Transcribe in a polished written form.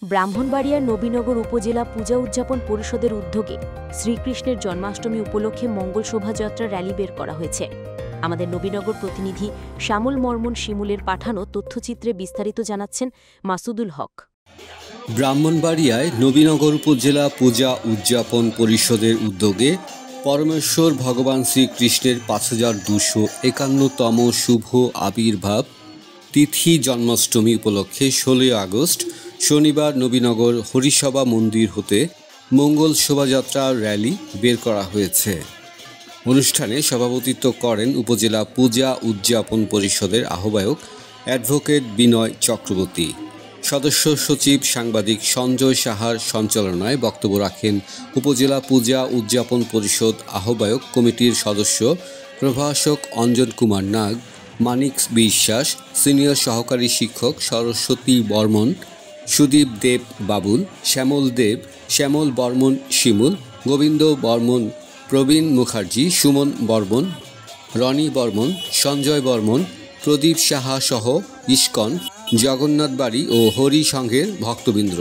ব্রাহ্মণবাড়িয়ার নবীনগর উপজেলা পূজা উদযাপন পরিষদের উদ্যোগে শ্রীকৃষ্ণের জন্মাষ্টমী উপলক্ষে মঙ্গল শোভাযাত্রা র্যালি বের করা হয়েছে। আমাদের নবীনগর প্রতিনিধি শ্যামল বর্মন শিমুলের পাঠানো তথ্যচিত্রে বিস্তারিত জানাচ্ছেন মাসুদুল হক। ব্রাহ্মণবাড়িয়ায় নবীনগর উপজেলা পূজা উদযাপন পরিষদের উদ্যোগে পরমেশ্বর ভগবান শ্রীকৃষ্ণের 5251তম শুভ আবির্ভাব তিথি জন্মাষ্টমী উপলক্ষে 16 আগস্ট শনিবার নবীনগর হরিসভা মন্দির হতে মঙ্গল শোভাযাত্রা র্যালি বের করা হয়েছে। অনুষ্ঠানে সভাপতিত্ব করেন উপজেলা পূজা উদযাপন পরিষদের আহ্বায়ক অ্যাডভোকেট বিনয় চক্রবর্তী। সদস্য সচিব সাংবাদিক সঞ্জয় সাহার সঞ্চালনায় বক্তব্য রাখেন উপজেলা পূজা উদযাপন পরিষদ আহ্বায়ক কমিটির সদস্য প্রভাষক অঞ্জন কুমার নাগ, মানিক বিশ্বাস, সিনিয়র সহকারী শিক্ষক সরস্বতী বর্মন, সুদীপ দেব বাবুল, শ্যামল দেব, শ্যামল বর্মন শিমুল, গোবিন্দ বর্মন, প্রবীণ মুখার্জি, সুমন বর্মন, রনি বর্মন, সঞ্জয় বর্মন, প্রদীপ সাহা সহ ইস্কন, জগন্নাথ বাড়ি ও হরি সংঘের ভক্তবৃন্দ।